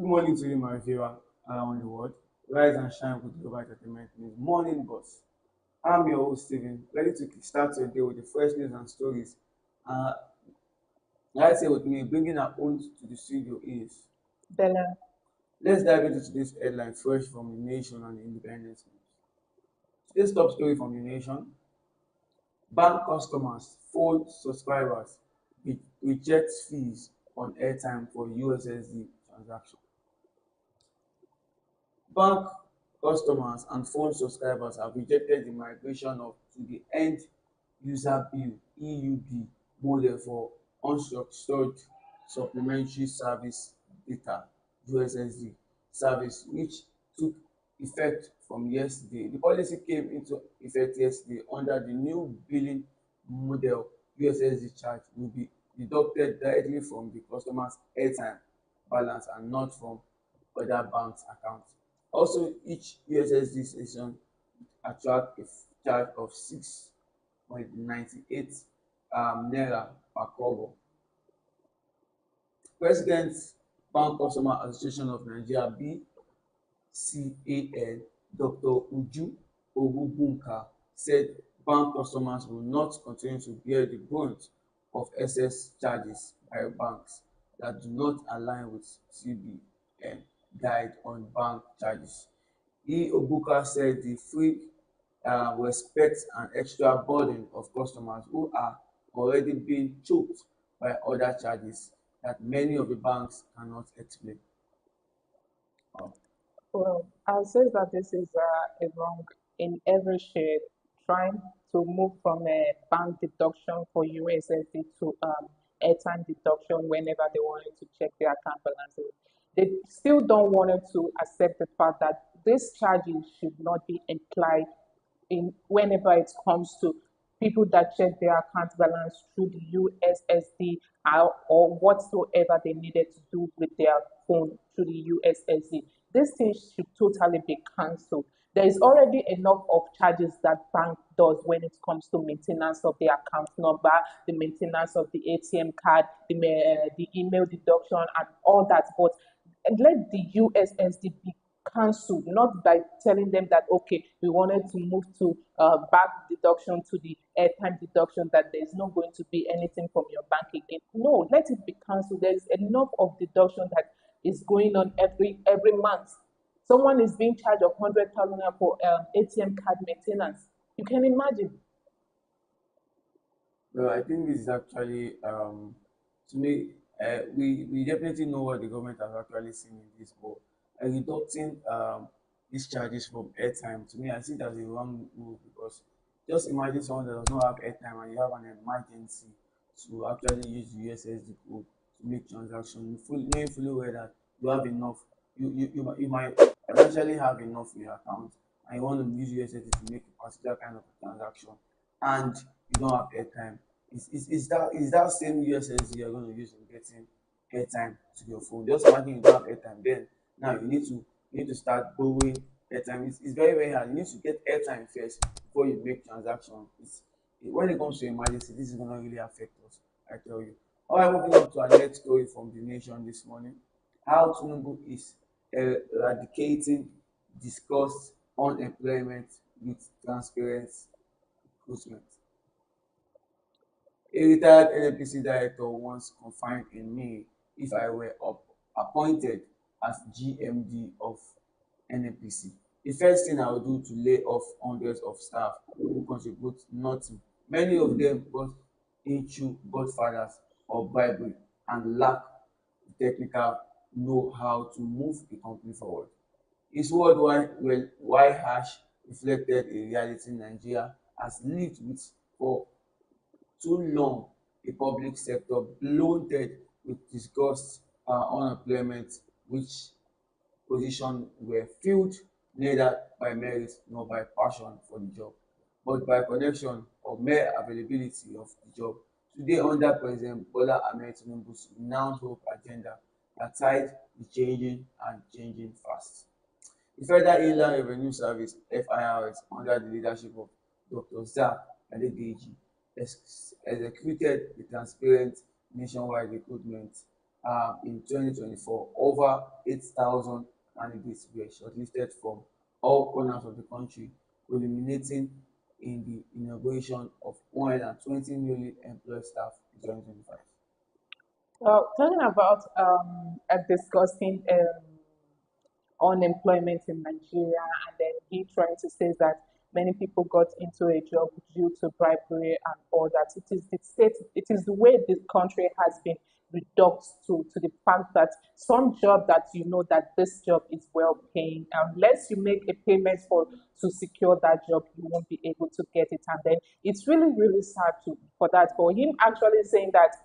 Good morning to you, my viewer around the world. Rise and shine with global entertainment news. Morning, boss. I'm your host, Steven, ready to start your day with the fresh news and stories. Uh, right here with me, bringing our own to the studio is. Bella. Let's dive into today's headline fresh from the nation and the independence news. Today's top story from the nation: bank customers, phone subscribers reject fees on airtime for USSD transaction. Bank customers and phone subscribers have rejected the migration to the end user bill (EUB) model for unstructured supplementary service data (USSD) service, which took effect from yesterday. The policy came into effect yesterday. Under the new billing model, USSD charge will be deducted directly from the customer's airtime balance and not from other banks' accounts. Also, each USSD session attract a charge of 6.98 naira per kobo. President Bank Customer Association of Nigeria (BCAN) Dr. Uju Ogbunka said bank customers will not continue to bear the brunt of excess charges by banks that do not align with CBN guide on bank charges. Obuka said the free respect an extra burden of customers who are already being choked by other charges that many of the banks cannot explain. Um, Well, I'll say that this is a wrong in every shade, trying to move from a bank deduction for USSD to airtime deduction whenever they wanted to check their account balances. They still don't want to accept the fact that these charges should not be implied in whenever it comes to people that check their account balance through the USSD or whatsoever they needed to do with their phone through the USSD. This thing should totally be cancelled. There is already enough of charges that bank does when it comes to maintenance of the account number, the maintenance of the ATM card, the email deduction, and all that. But let the USSD be cancelled, not by telling them that okay, we wanted to move to back deduction to the airtime deduction, that there's not going to be anything from your bank again. No, let it be cancelled. There's enough of deduction that is going on every month. Someone is being charged of 100,000 for ATM card maintenance. You can imagine. Well, I think this is actually, to me, we definitely know what the government has actually seen in this, but reducting these charges from airtime, to me, I see that as a wrong move because just imagine someone that does not have airtime and you have an emergency to actually use the USSD code to make transaction, knowing fully well that you have enough, you might eventually have enough in your account and you want to use USSD to make a particular kind of transaction and you don't have airtime. Is that same USSD you're going to use in getting airtime to your phone? Just imagine you don't have airtime. Then now you need to start borrowing airtime. It's very very hard. You need to get airtime first before you make transaction. When it comes to emergency, this is going to really affect us. I tell you. All right, moving on to our next story from the nation this morning. How Tinubu is eradicating discussed unemployment with transparent recruitment. A retired NNPC director once confided in me if I were appointed as GMD of NNPC. The first thing I would do to lay off hundreds of staff who contribute nothing. Many of them got into godfathers or Bible and lack the technical know-how to move the company forward. His worldwide why Hash reflected a reality Nigeria has lived with for too long, a public sector bloated with disgust unemployment, which positions were filled neither by merit nor by passion for the job, but by connection or mere availability of the job. Today, under President Bola Ahmed Tinubu's renowned hope agenda, that tide is changing and changing fast. The Federal Inland Revenue Service (FIRS), under the leadership of Dr. Zak Adedeji, executed a transparent nationwide recruitment in 2024, over 8,000 candidates were shortlisted from all corners of the country, culminating in the inauguration of 120 newly employed staff in 2025. Well, talking about discussing unemployment in Nigeria, and then he trying to say that many people got into a job due to bribery and all that. It is the state, it is the way the country has been reduced to the fact that some job that you know that this job is well paying, unless you make a payment for to secure that job, you won't be able to get it. And then it's really, really sad to for that. For him actually saying that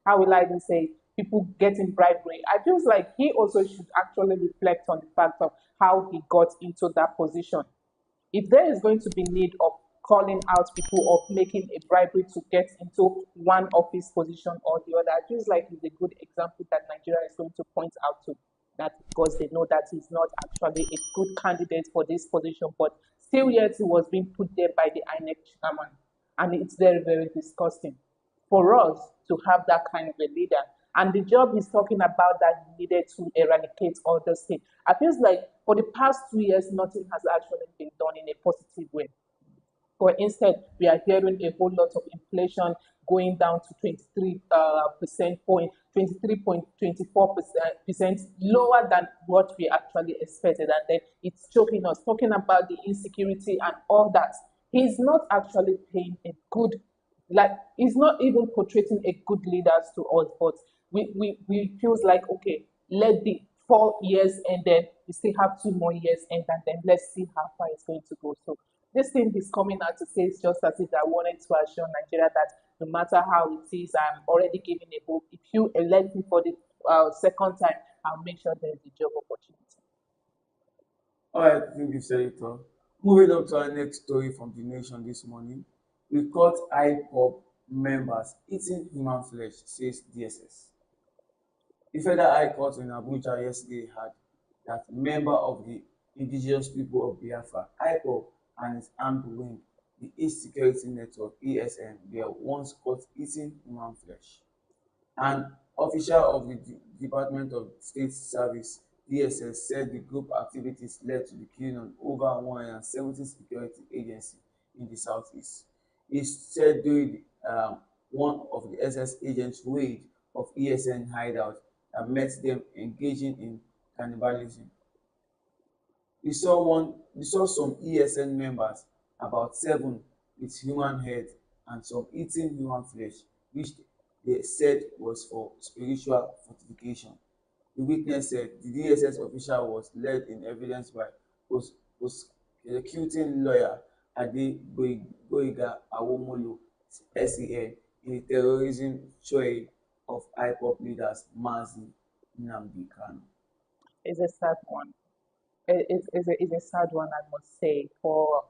how will I even say, people getting bribery. I feel like he also should actually reflect on the fact of how he got into that position. If there is going to be need of calling out people of making a bribery to get into one office position or the other, I feel like it's a good example that Nigeria is going to point out to that because they know that he's not actually a good candidate for this position, but still yet he was being put there by the INEC chairman. And it's very, very disgusting for us to have that kind of a leader. And the job he's talking about that he needed to eradicate all those things. I feel like for the past 2 years, nothing has actually been done in a positive way. But instead, we are hearing a whole lot of inflation going down to 23 percent point, 23.24% lower than what we actually expected. And then it's choking us, talking about the insecurity and all that. He's not actually paying a good, like, he's not even portraying a good leaders to us, but we feels like, okay, let the 4 years and then we still have 2 more years and then let's see how far it's going to go. So this thing is coming out to say it's just as if I wanted to assure Nigeria that no matter how it is, I'm already giving a hope. If you elect me for the second time, I'll make sure there's a job opportunity. All right, I think you said it all. Moving on to our next story from the nation this morning. We caught IPOB members eating human flesh, says DSS. The Federal High Court in Abuja yesterday had that member of the indigenous people of Biafra, IPOB, and its armed wing, the East Security Network, ESN, were once caught eating human flesh. An official of the Department of State Service (DSS) said the group activities led to the killing of over 170 security agencies in the southeast. He said during one of the SS agents' raid of ESN hideout that met them engaging in cannibalism. We saw some ESN members, about 7, with human heads and some eating human flesh, which they said was for spiritual fortification. The witness said the DSS official was led in evidence by prosecuting lawyer Ade Goiga Awomolo, SEN, in the terrorism trial of IPOB leaders Mazi Nnamdi Kanu. It's a sad one. It's a sad one, I must say, for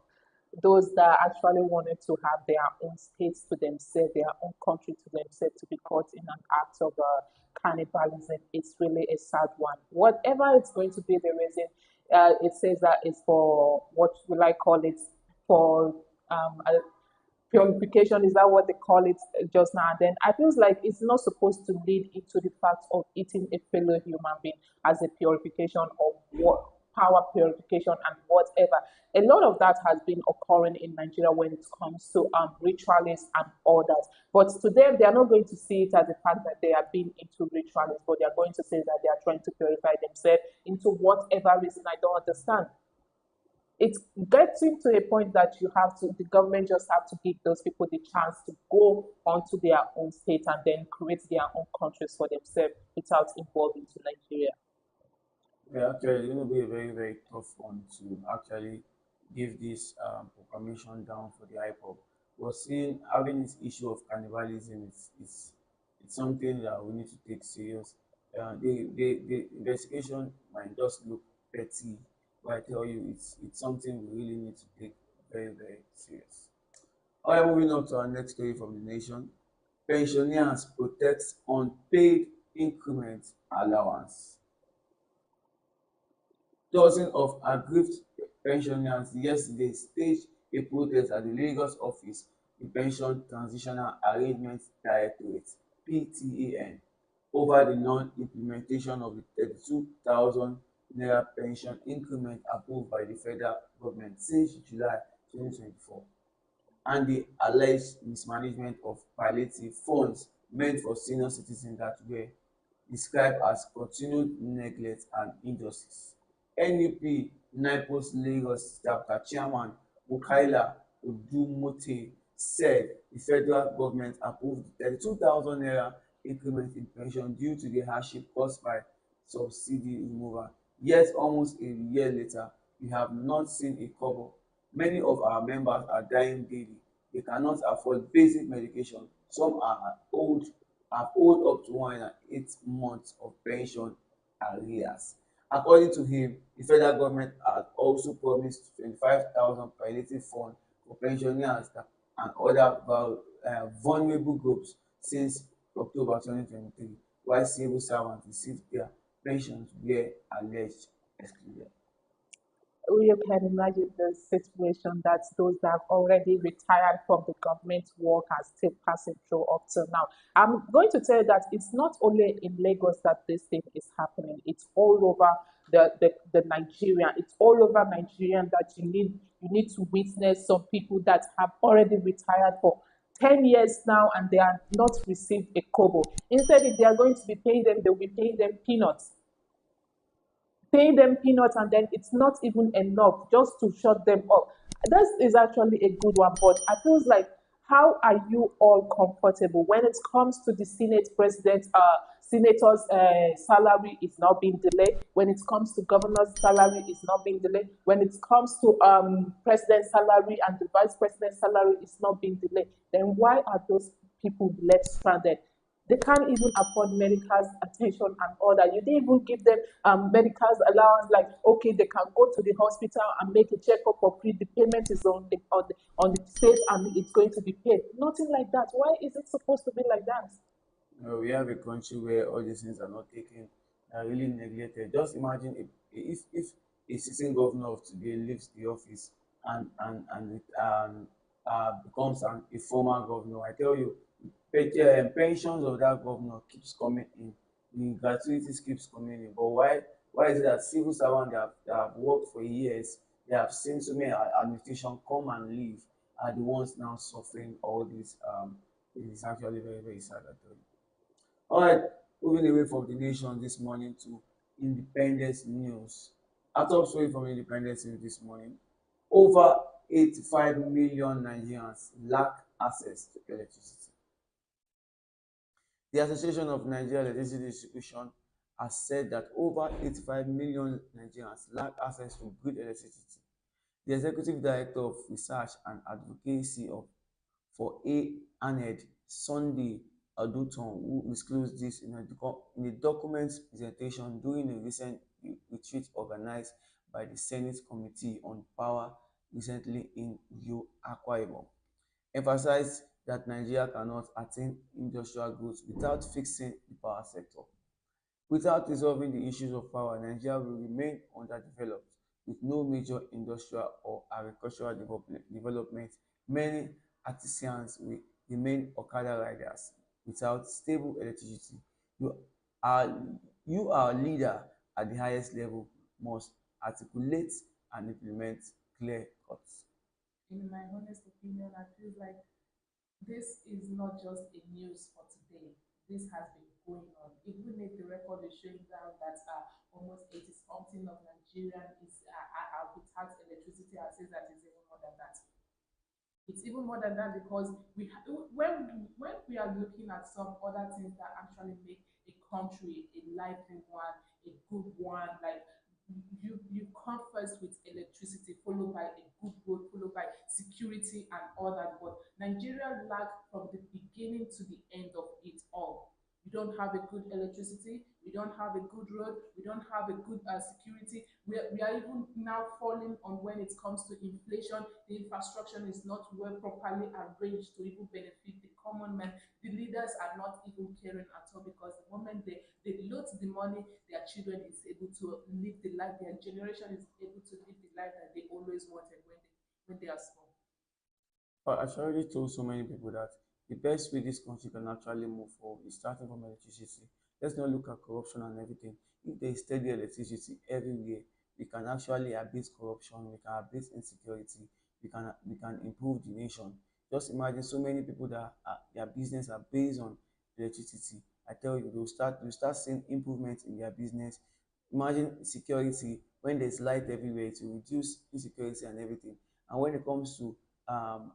those that actually wanted to have their own states to themselves, their own country to themselves, to be caught in an act of cannibalism. It's really a sad one. Whatever it's going to be the reason, it says that it's for, what will I call it, for purification. Is that what they call it just now? And then I feel like it's not supposed to lead into the fact of eating a fellow human being as a purification of what power purification and whatever. A lot of that has been occurring in Nigeria when it comes to ritualists and all that. But to them, they are not going to see it as the fact that they are being into ritualists, but they are going to say that they are trying to purify themselves into whatever reason I don't understand. It's getting to a point that you have to, the government just have to give those people the chance to go onto their own state and then create their own countries for themselves without involving to Nigeria. Yeah, actually, it will be a very, very tough one to actually give this proclamation down for the IPOB. But seeing having this issue of cannibalism it's something that we need to take serious. The investigation might just look petty, but I tell you, it's something we really need to take very, very serious. All right, moving on to our next story from the nation. Pensioners protect unpaid increment allowance. Dozens of aggrieved pensioners yesterday staged a protest at the Lagos office, the Pension Transitional Arrangement Directorate (PTAN). over the non-implementation of the 32,000 naira pension increment approved by the federal government since July 2024, and the alleged mismanagement of palliative funds meant for senior citizens that were described as continued neglect and injustice. NUP NIPOS Lagos chapter chairman Mukaila Odumote said the federal government approved the 32,000 naira increment in pension due to the hardship caused by subsidy removal. Yet almost a year later, we have not seen a kobo. Many of our members are dying daily. They cannot afford basic medication. Some are old have owed up to 108 months of pension arrears. According to him, the federal government had also promised 25,000 palliative fund for pensioners and other vulnerable groups since October 2023, while civil servants received their pensions were alleged excluded. You can imagine the situation that those that have already retired from the government work are still passing through up till now. I'm going to tell you that it's not only in Lagos that this thing is happening, it's all over the Nigeria. It's all over Nigeria that you need to witness some people that have already retired for 10 years now and they are not received a kobo. Instead, if they are going to be paying them, they'll be paying them peanuts, pay them peanuts, and then it's not even enough just to shut them up. This is actually a good one, but I feel like, how are you all comfortable when it comes to the senator's salary is not being delayed, when it comes to governor's salary is not being delayed, when it comes to president's salary and the vice president's salary is not being delayed, then why are those people left stranded? They can't even afford medical attention and all that. You didn't even give them medical allowance, like, okay, they can go to the hospital and make a checkup for free. The payment is on the state and it's going to be paid. Nothing like that. Why is it supposed to be like that? We have a country where all these things are not taken, are really neglected. Just imagine if a sitting governor of today leaves the office and becomes a former governor. I tell you, pensions of that governor keeps coming in, the gratuities keeps coming in. But why is it that civil servants that have worked for years, they have seen so many administration come and leave, are the ones now suffering all this? It is actually very, very sad, I tell you. All right, moving away from the nation this morning to independence news. Our top story from independence news this morning: over 85 million Nigerians lack access to electricity. The Association of Nigeria Electricity Distribution has said that over 85 million Nigerians lack access to good electricity. The Executive Director of Research and Advocacy for ANED, Sunday Aduton, who disclosed this in a document presentation during a recent retreat organized by the Senate Committee on Power recently in Akwa Ibom, emphasized that Nigeria cannot attain industrial growth without fixing the power sector. Without resolving the issues of power, Nigeria will remain underdeveloped with no major industrial or agricultural development. Many artisans will remain Okada riders without stable electricity. You are, you are a leader at the highest level must articulate and implement clear cuts. In my honest opinion, I feel like this is not just a news for today. This has been going on. Even if the record is showing down that almost 80 something of Nigerian is without electricity, I say that is even more than that. It's even more than that because when we are looking at some other things that actually make a country a lively one, a good one, like you come first with electricity, followed by a good road, followed by security and all that. But Nigeria lacked from the beginning to the end of it all. We don't have a good electricity, we don't have a good road, we don't have a good security. We are even now falling on when it comes to inflation. The infrastructure is not well properly arranged to even benefit the common man. The leaders are not even caring at all because the moment they load the money, their children is able to live the life, their generation is able to live the life that they always wanted when they are small. But I already told so many people that the best way this country can actually move forward is starting from electricity. Let's not look at corruption and everything. If there is steady electricity everywhere, we can actually abate corruption, we can abate insecurity, we can improve the nation. Just imagine so many people that their business are based on electricity. I tell you, they'll start seeing improvement in their business. Imagine security when there's light everywhere, to reduce insecurity and everything. And when it comes to um,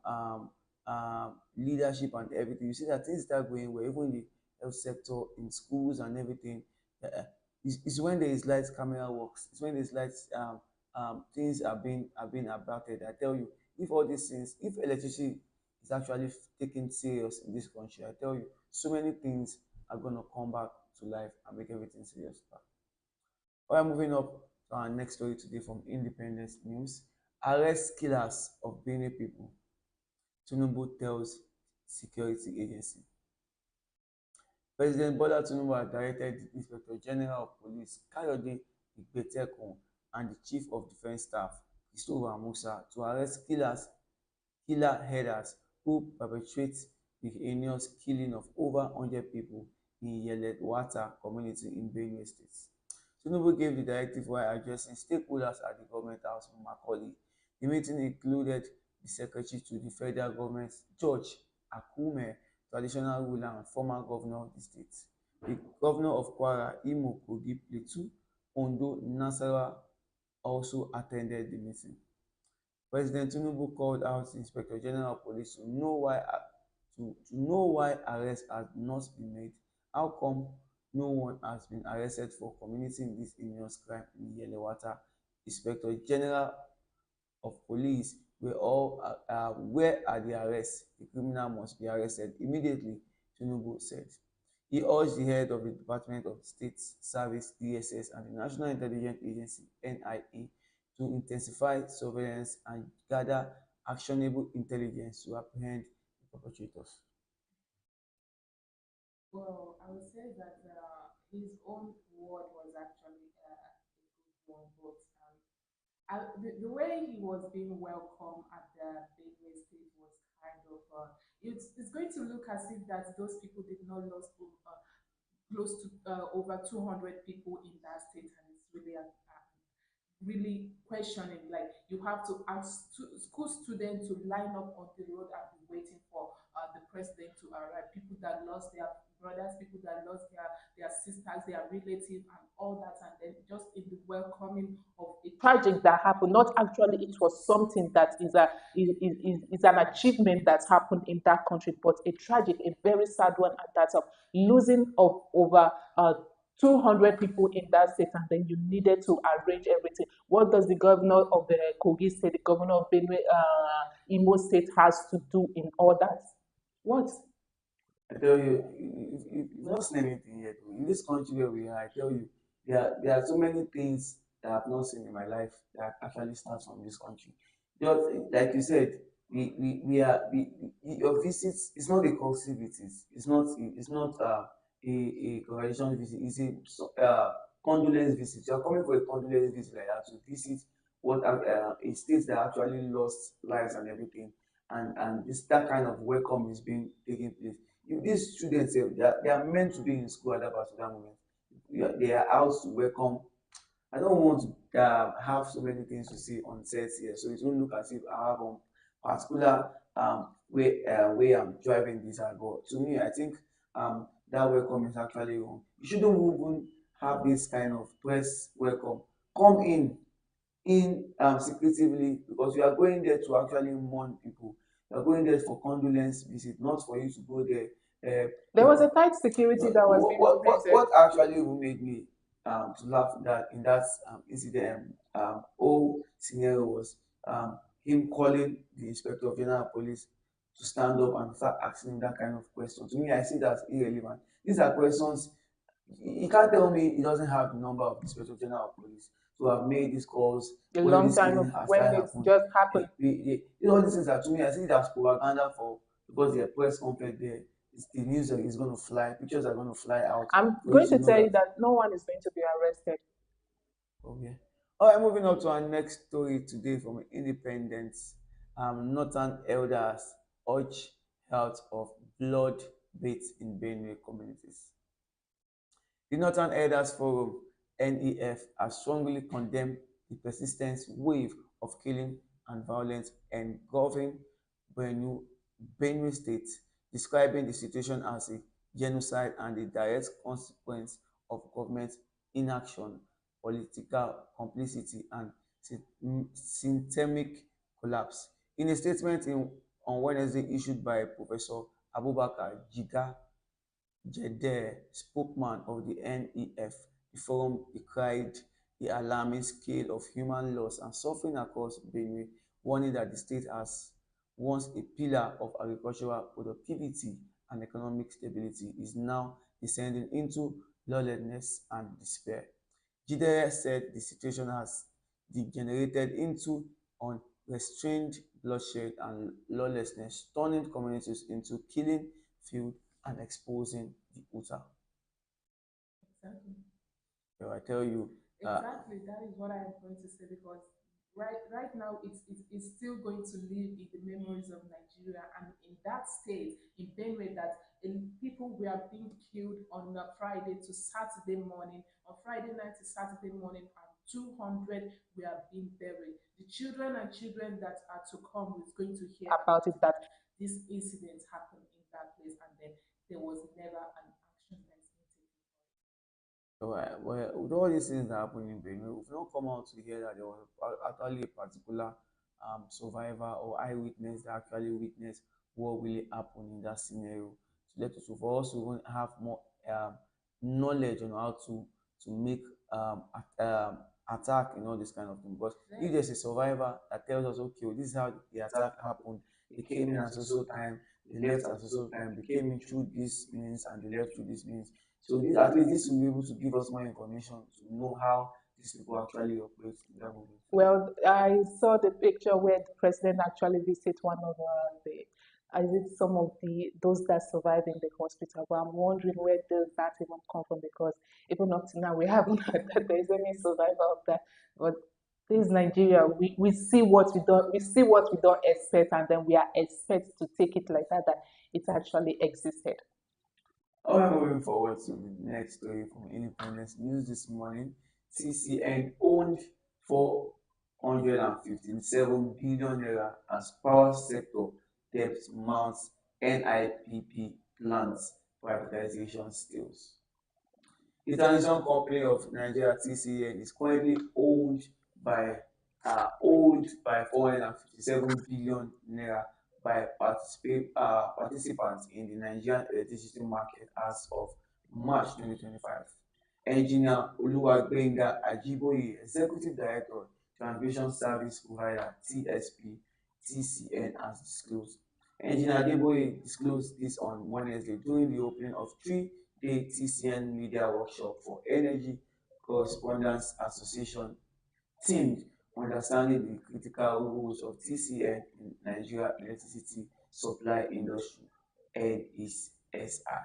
um, leadership and everything, you see that things start going well, even in the health sector, in schools and everything. It's when there is lights, camera works. It's when there's lights, things are being abated. I tell you, if all these things, if electricity is actually taken serious in this country, I tell you, so many things are gonna come back to life and make everything serious back. All right, moving up to our next story today from Independence News. Arrest killers of Benue people. Tinubu tells security agency. President Bola Tinubu has directed the Inspector General of Police Kayode Igbetekun and the Chief of Defence Staff Christopher Musa to arrest killer headers who perpetrate the heinous killing of over 100 people in Yelewata community in Benue State. Tinubu gave the directive while addressing stakeholders at the Government House in Macaulay. The meeting included the Secretary to the Federal Government, George Akume, traditional ruler and former governor of the state, the Governor of Kwara, Imo, Kogi, Plateau, Ondo, Nasarawa also attended the meeting. President Tinubu called out the Inspector General of Police to know why arrests had not been made. How come no one has been arrested for committing this heinous crime in Yelewata? Inspector General of Police where are the arrests? The criminal must be arrested immediately, Tinubu said. He urged the head of the Department of State Service (DSS) and the National Intelligence Agency (NIA) to intensify surveillance and gather actionable intelligence to apprehend the perpetrators. Well, I would say that his own word was actually a good one, but the way he was being welcomed at the Benue State was kind of it's going to look as if that those people did not lose close to over 200 people in that state, and it's really really questioning. Like, you have to ask school students to line up on the road and be waiting for the president to arrive. People that lost their brothers, people that lost their sisters, their relatives, and all that, and then just in the welcoming of a tragic that happened. Not actually, it was something that is an achievement that's happened in that country, but a tragic, a very sad one at that of losing of over 200 people in that state, and then you needed to arrange everything. What does the governor of the Kogi state, the governor of Benue, Imo state has to do in all that? What? I tell you, you've not seen anything yet. In this country where we are, I tell you, there are so many things that I've not seen in my life that actually starts from this country. Just like you said, we are your visits. It's not a costly visit. It's not a congratulation visit. It's a condolence visit. You are coming for a condolence visit like that to visit what a state that actually lost lives and everything, and this that kind of welcome is being taking place. If these students they are meant to be in school at that particular moment. They are out to welcome. I don't want to have so many things to say on set here, so it won't look as if I have particular way I'm driving this at. But to me, I think that welcome is actually wrong. You shouldn't even have this kind of press welcome. Come in secretively, because you are going there to actually mourn people. You are going there for condolence visit, not for you to go there. There was a tight security that was being What implemented. actually even made me to laugh that in that incident whole scenario was him calling the Inspector General of Police to stand up and start asking that kind of question. To me, I see that irrelevant. These are questions. You can't tell me he doesn't have the number of the Inspector General of Police to have made these calls A when long this time killing has when started it happened. just happened. All these things are, to me, I see it as propaganda for, because the press conference there, the news is going to fly, pictures are going to fly out I'm for you going to to know tell you that. that no one is going to be arrested. Okay. All right, moving on to our next story today from Independence. Northern elders urge health of blood baths in Benue communities. The Northern Elders Forum (NEF) has strongly condemned the persistent wave of killing and violence engulfing Benue, Benue State, describing the situation as a genocide and a direct consequence of government inaction, political complicity, and systemic collapse. In a statement on Wednesday issued by Professor Abubakar Jiga Jede, spokesman of the NEF, the forum decried the alarming scale of human loss and suffering across Benue, warning that the state has once a pillar of agricultural productivity and economic stability is now descending into lawlessness and despair. Jide said the situation has degenerated into unrestrained bloodshed and lawlessness, turning communities into killing field and exposing the utter. Exactly. So I tell you, Exactly, that is what I am going to say because right now it's still going to live in the memories of Nigeria and in that state in Benue that people were being killed on Friday to Saturday morning, on Friday night to Saturday morning, and 200 were being buried. The children and children that are to come is going to hear about it that this incident happened in that place and then there was never an action that is being taken. so, well, with all these things that happen in Benin, we've not come out to hear that there was actually a particular survivor or eyewitness that actually witnessed what really happened in that scenario. To let us, for us to even have more um, knowledge on how to make attack and all this kind of thing. Because if there's a survivor that tells us, okay, well, this is how the attack happened, they came in at so time, they left at so time, they came in through this means and they left through this means. So this, at least this will be able to give us more information to know how these people actually operate in that moment. well, I saw the picture where the president actually visit one of the, I did some of the those that survive in the hospital. But I'm wondering where does that even come from because even up to now we haven't heard that there is any survivor of that. But this is Nigeria. We see what we don't expect, and then we are expect to take it like that it actually existed. Alright, moving forward to the next story from Independence News this morning. TCN owned 457 billion naira as power sector debt mounts NIPP plans privatization stills. The Transition Company of Nigeria (TCN) is currently owned by 457 billion naira by participants in the Nigerian electricity market as of March 2025. Engineer Oluwagbenga Ajiboye, Executive Director, Transmission Service Provider (TSP) TCN, has disclosed. Engineer Adeboye disclosed this on Wednesday during the opening of three-day TCN Media Workshop for Energy Correspondents Association themed "Understanding the Critical Roles of TCN in Nigeria Electricity Supply Industry" and its SI.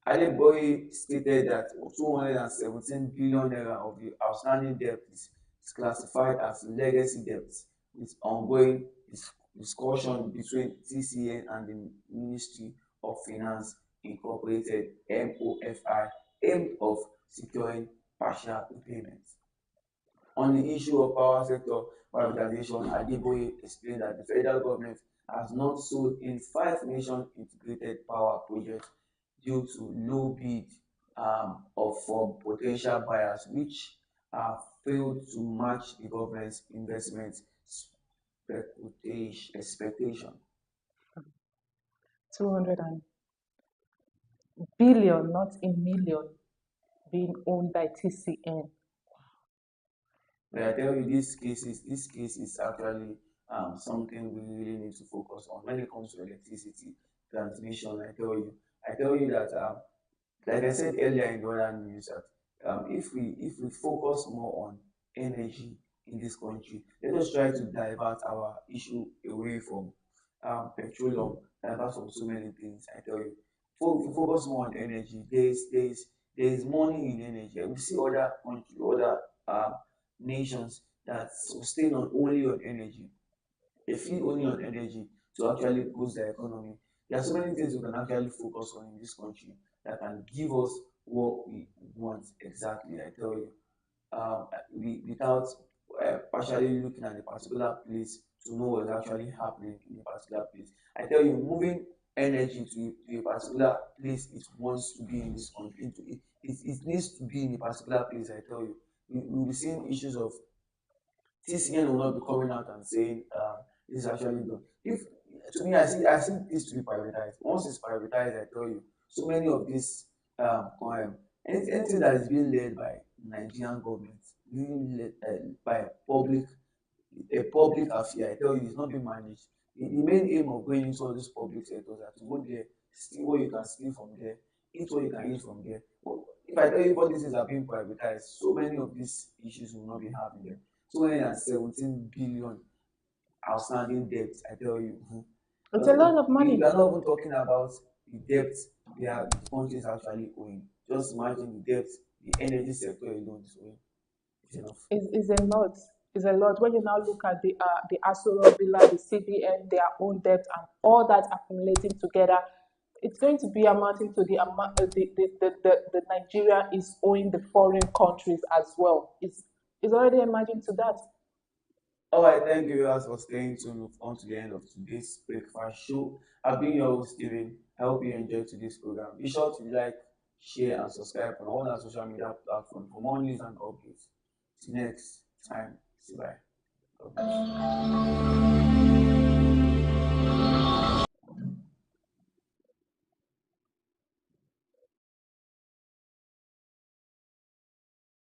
Adeboye stated that 217 billion naira of the outstanding debt is classified as legacy debt, with ongoing discussion between TCN and the Ministry of Finance Incorporated (MOFI) aimed of securing partial repayment. On the issue of power sector privatization, Adeboye explained that the federal government has not sold in five nation integrated power projects due to low bid from potential buyers, which have failed to match the government's investment expectation. 200 billion, not in million, being owned by TCN. But I tell you, this case is actually something we really need to focus on when it comes to electricity transmission. I tell you that like I said earlier in the other news, that if we focus more on energy in this country, let us try to divert our issue away from petroleum, divert from so many things. I tell you, if we focus more on energy, there is money in energy. We see other country, other nations that sustain on only on energy. They feed only on energy to actually boost their economy. There are so many things we can actually focus on in this country that can give us what we want exactly. I tell you, without partially looking at a particular place to know what's actually happening in a particular place. I tell you, moving energy to a particular place it wants to be in this country, it needs to be in a particular place. I tell you, we'll be seeing issues of TCN will not be coming out and saying this is actually done. If to me, I see this to be privatized. Once it's privatized, I tell you, so many of these anything that is being led by Nigerian government, being led by a public affair, I tell you, it's not being managed. The main aim of going into all these public sectors are to go there, steal what you can steal from there, eat what you can eat from there. But if I tell you all these things are being privatized, so many of these issues will not be having them. 217 billion outstanding debt, I tell you. It's a lot of We money. are not even talking about the debt the country is actually owing. Just imagine the debt the energy sector alone is owing. It's enough. Is a lot. Is a lot. When you now look at the Asoro Villa, the CBN, their own debt, and all that accumulating together, it's going to be amounting to the amount the Nigeria is owing the foreign countries as well. It's already amounting to that. All right, thank you guys for staying tuned. We've come to the end of today's breakfast show. I've been your host, Steven. I hope you enjoyed today's program. Be sure to like, share, and subscribe on all our social media platforms for more news and updates. Till next time, see you. Bye. God bless you.